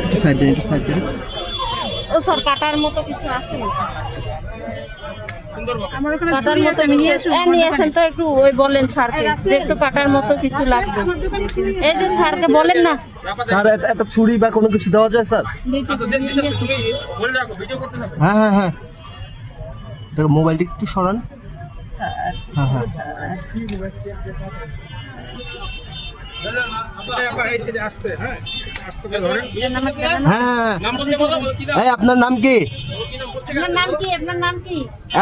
একটু সাইড দেন, একটু সাইড দেন। ও স্যার কাটার মতো কিছু আছে আমার ওখানে কাটার মতো নিয়ে আসেন তো একটু ওই বলেন স্যারকে যে একটু কাটার মতো কিছু লাগবে। এই যে স্যারকে বলেন না স্যার একটা ছুরি বা কোনো কিছু দেওয়া যায় স্যার? হ্যাঁ হ্যাঁ হ্যাঁ, দেখো মোবাইলটা একটু সরান। হ্যাঁ হ্যাঁ হ্যাঁ, আপনার নাম কি?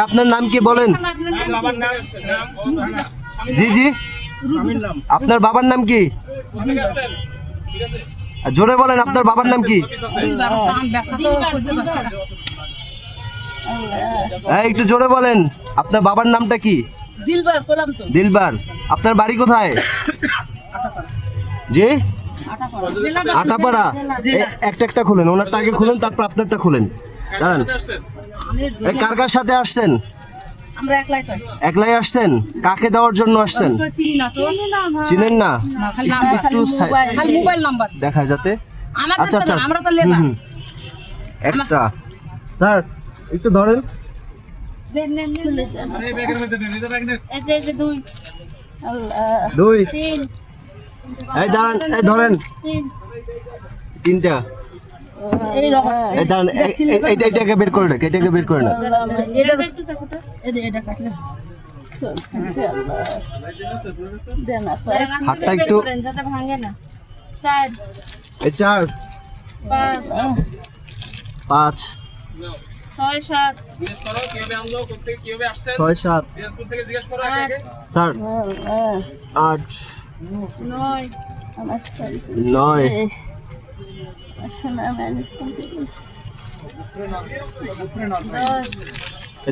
আপনার নাম কি বলেন? জি জি, আপনার বাবার নাম কি? জোরে বলেন, আপনার বাবার নাম কি? একটু জোরে বলেন, আপনার বাবার নামটা কি? দিলবার। আপনার বাড়ি কোথায়? জি, আটাপাড়া। একটা একটা খুলেন, ওনারটা আগে খুলেন, তারপর আপনারটা খুলেন। দাঁড়ান, কার কার সাথে আসছেন? একলাই আসছেন? কাকে দেওয়ার জন্য আসছেন? চিনেন না? একটু দেখা যাতে। আচ্ছা আচ্ছা, একটা স্যার একটু ধরেন। দুই, এই দাঁড়ান, এই ধরেন তিনটা। এই দাঁড়ান, এইটাকে বের করে না, এটাকে বের করে না। হাতটা একটু, এই চার, পাঁচ, ছয় সাত, স্যার আট, নয়,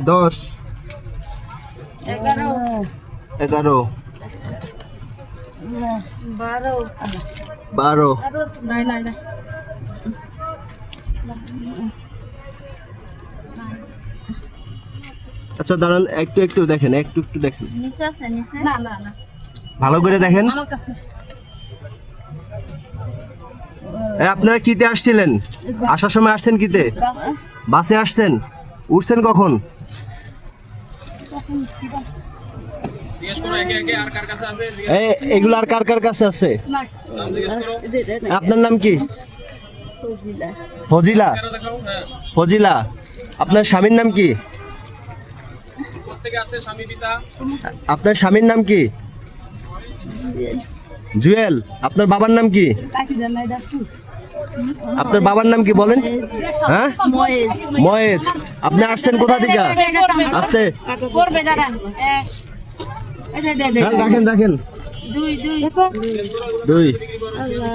10, 11, 12। আচ্ছা দাঁড়ান, একটু একটু দেখেন, একটু একটু দেখেন, ভালো করে দেখেন। আপনারা কিতে আসছিলেন? আসার সময় আসছেন কিতে? বাসে আসছেন? উঠছেন কখন? এগুলো আর কার কার কাছে আছে? আপনার নাম কি? ফজিলা। ফজিলা। আপনার স্বামীর নাম কি? আপনার স্বামীর নাম কি? জুয়েল। আপনার বাবার নাম কি? আপনার বাবার নাম কি বলেন? হ্যাঁ, ময়েজ। আপনি আসছেন কোথা থেকে? আসতে রাখেন রাখেন। দুই।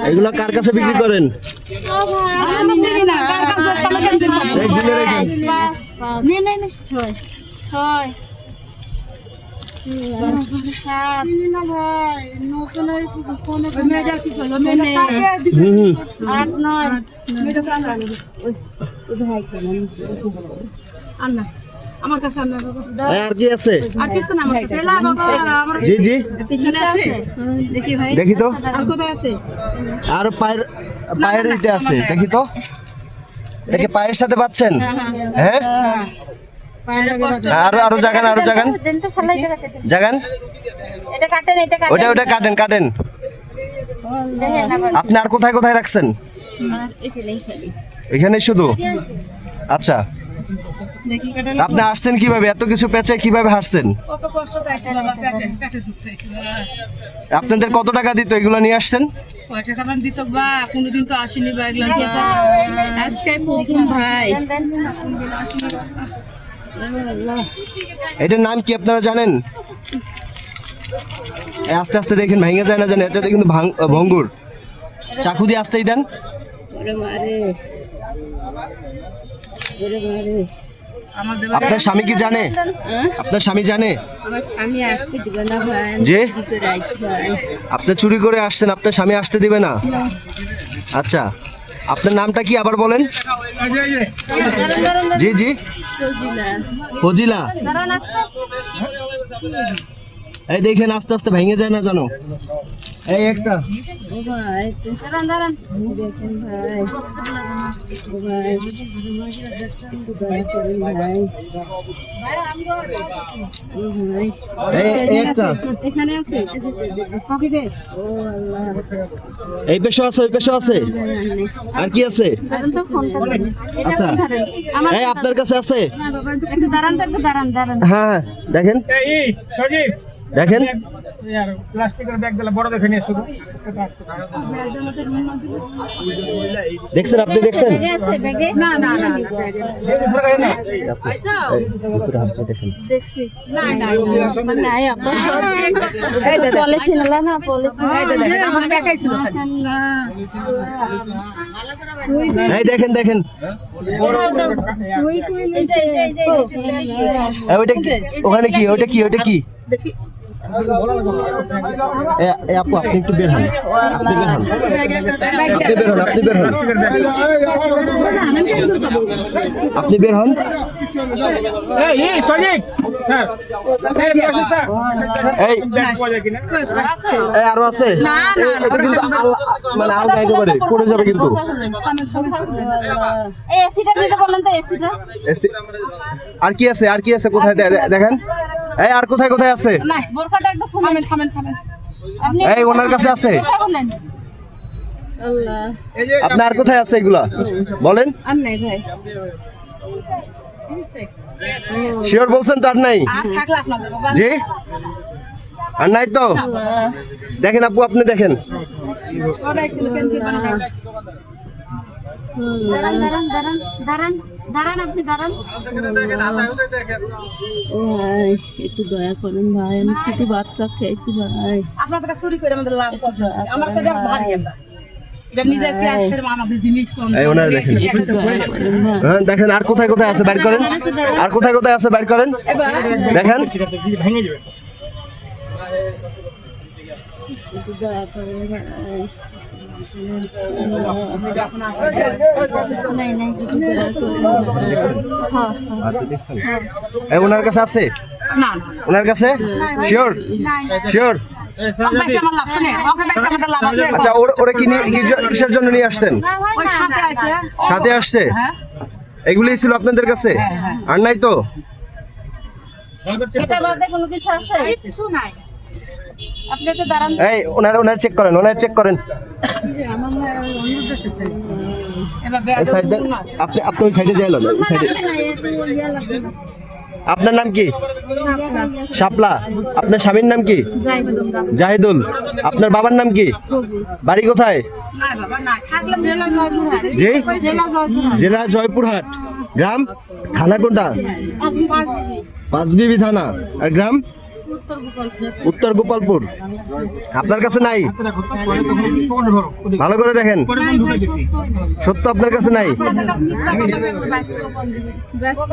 এগুলো কার কাছে বিক্রি করেন? আর কি আছে? জি জি, দেখি তো। আর পায়ের ইতে আছে, দেখি তো। দেখি পায়ের সাথে পাচ্ছেন? হ্যাঁ, আরো জাগান, আরো জাগান, জাগান। ওটা কাটেন কাটেন। আপনি আর কোথায় কোথায় রাখছেন? এখানে শুধু? আচ্ছা, আপনি আসছেন কিভাবে? এত কিছু পেঁচে কিভাবে হাসছেন? আপনাদের কত টাকা দিত এগুলো নিয়ে আসছেন? এটার নাম কি আপনারা জানেন? আস্তে আস্তে দেখেন, ভেঙে যায় না জানেন? এটা কিন্তু ভঙ্গুর। চাকু দিয়ে আসতেই দেন। আপনার স্বামী কি জানে? আপনার স্বামী জানে? আমার স্বামী আসতে দিবে না ভাই। যে আপনি চুরি করে আসছেন, আপনার স্বামী আসতে দিবে না? আচ্ছা, আপনার নামটা কি আবার বলেন? জি জি, ফজিলা। এই দেখেন, আস্তে আস্তে ভেঙে যায় না জানো? এই একটা ও ভাই দাঁড়ান দাঁড়ান দেখেন ভাই ও ভাই দয়া করেন ভাই ও ভাই এই একটা এখানে আছে পকেটে ও আল্লাহ এই পেশো আছে ওই পেশো আছে আর কি আছে দাঁড়ান তো ফোনটা ধরেন এটা আচ্ছা। আপনি ধরেন আমার এই আপনার কাছে আছে না বাবা একটু দাঁড়ান তো একটু দাঁড়ান দাঁড়ান হ্যাঁ দেখেন এই সজীব দেখেন यार প্লাস্টিকের ব্যাগ দিলা বড় দেখে নিয়ে শুধু দেখছেন আপনি দেখছেন ব্যাগে আছে ব্যাগে না না না ভিতরে হাত দিয়ে দেখেন দেখছি না না নাই আপা সব চেক করতেছে এই দাদা পলিথিন না না পলিথিন এই দাদা আমার ব্যাগই ছিল মাশাআল্লাহ এই দেখেন দেখেন এই যে এই ওইটা কি ওখানে কি ওইটা কি ওইটা কি দেখি এই আপু আপনি একটু বের হন আপনি বের হন আপনি বের হন আপনি বের হন আপনি বের হন এই সজীব স্যার এই বসে স্যার এই ব্যাগ পাওয়া যায় কিনা এই আরো আছে এটা কিন্তু মানে আলগা একেবারে পড়ে যাবে কিন্তু এই এসিটা দিতে বলেন তো এসিটা আর কি আছে আর কি আছে কোথায় দেখেন এই আর কোথায় কোথায় আছে না বোরকাটা একটু থামেন থামেন থামেন আপনি এই ওনার কাছে আছে বলেন আল্লাহ আপনার আর কোথায় আছে এগুলা বলেন আর নাই ভাই শিওর বলছেন তো আর নাই থাকলে আপনাদের বাবা জি আর নাই তো দেখেন আপু আপনি দেখেন দাঁড়ান দাঁড়ান দাঁড়ান দাঁড়ান দাঁড়ান আপনি দাঁড়ান ও ভাই একটু দয়া করেন ভাই আমি শুধু বাচ্চা খেয়েছি ভাই আপনাদের কাছে চুরি করে আমাদের লাভ করতে হবে। আমার তো এটা ভারী আমরা এটা নিজে ক্লাসের আমাদের জিনিস কম এই ওনার দেখেন একটু দয়া করেন ভাই হ্যাঁ দেখেন আর কোথায় কোথায় আছে বাইর করেন আর কোথায় কোথায় আছে বাইর করেন দেখেন ভেঙে যাবে একটু দয়া করেন ভাই নাই নাই একটু দয়া করেন হ্যাঁ আচ্ছা দেখছেন এই ওনার কাছে আছে না না ওনার কাছে শিওর শিওর বেশি আমার লাভ শুনে ওকে বেশি আমাদের লাভ আছে আচ্ছা ওরা কি কিসের জন্য নিয়ে আসছেন ওই সাথে আছে সাথে আসছে এগুলোই ছিল আপনাদের কাছে আর নাই তো এটা বাদে কোনো কিছু আছে কিছু নাই আপনি একটু দাঁড়ান এই ওনার চেক করেন চেক করেন এবার এই সাইড দেন আপনি আপনি ওই সাইডে যাইলেন ওই সাইডে আপনার নাম কি শাপলা আপনার স্বামীর নাম কি জাহিদুল আপনার বাবার নাম কি বাড়ি কোথায় না বাবা না থাকলে মেলা নয় জি জেলা জয়পুরহাট গ্রাম থানা কোনটা পাঁচবিবি থানা আর গ্রাম উত্তর গোপালপুর আপনার কাছে নাই ভালো করে দেখেন সত্য আপনার কাছে নাই ব্যস্ত